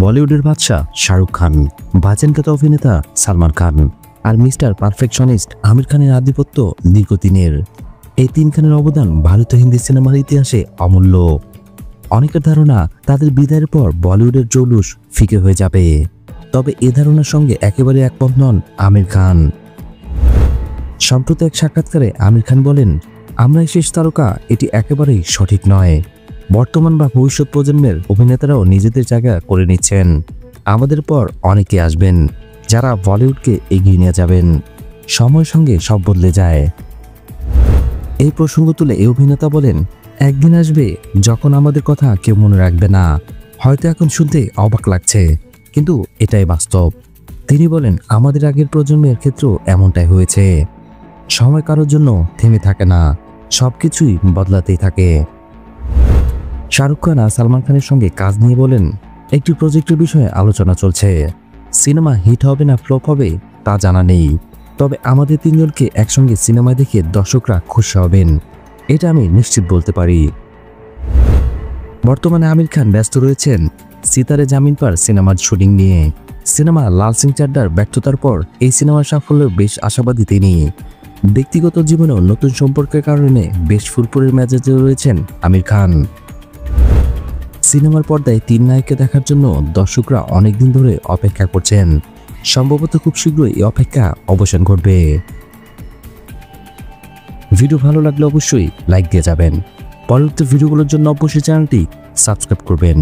বলিউডের বাদশা শাহরুখ খান, বাজেনখ্যাত অভিনেতা সালমান খান আর mister perfectionist আমির খানের আধিপত্য দীর্ঘদিনের। এই তিন খানের অবদান ভারতীয় হিন্দি সিনেমার ইতিহাসে অমূল্য। অনেকের ধারণা তাদের বিদায়ের পর বলিউডের জৌলুস ফিকে হয়ে যাবে, তবে এ ধারণার সঙ্গে একেবারে একমত নন আমির খান। সম্প্রতি এক সাক্ষাৎকারে আমির খান বলেন, আমরাই শেষ তারকা এটি একেবারেই সঠিক নয়। বর্তমান বা ভবিষ্যৎ প্রজন্মের অভিনেতারাও নিজেদের জায়গা করে নিচ্ছেন। আমাদের পর অনেকে আসবেন যারা বলিউডকে এগিয়ে নিয়ে যাবেন। সময়ের সঙ্গে সব বদলে যায়। এই প্রসঙ্গ তুলে এই অভিনেতা বলেন, একদিন আসবে যখন আমাদের কথা কেউ মনে রাখবে না। হয়তো এখন শুনতে অবাক লাগছে, কিন্তু এটাই বাস্তব। তিনি বলেন, আমাদের আগের প্রজন্মের ক্ষেত্রেও এমনটাই হয়েছে। সময় কারোর জন্য থেমে থাকে না, সবকিছুই বদলাতেই থাকে। শাহরুখ খান আর সালমান খানের সঙ্গে কাজ নিয়ে বলেন, একটি প্রজেক্টের বিষয়ে আলোচনা চলছে। সিনেমা হিট হবে না ফ্লপ হবে তা জানা নেই, তবে আমাদের তিনজনকে একসঙ্গে সিনেমায় দেখে দর্শকরা খুশি হবেন, এটা আমি নিশ্চিত বলতে পারি। বর্তমানে আমির খান ব্যস্ত রয়েছেন সিতারে জামিন পার সিনেমার শুটিং নিয়ে। সিনেমা লাল সিং চাড্ডার ব্যর্থতার পর এই সিনেমার সাফল্যে বেশ আশাবাদী তিনি। ব্যক্তিগত জীবনেও নতুন সম্পর্কের কারণে বেশ ফুরফুরের মেজাজে রয়েছেন আমির খান। সিনেমার পর্দায় তিন নায়ককে দেখার জন্য দর্শকরা অনেকদিন ধরে অপেক্ষা করছেন। সম্ভবত খুব শীঘ্রই এই অপেক্ষা অবসান ঘটবে। ভিডিও ভালো লাগলে অবশ্যই লাইক দিয়ে যাবেন। পরবর্তী ভিডিওগুলোর জন্য অবশ্যই চ্যানেলটি সাবস্ক্রাইব করবেন।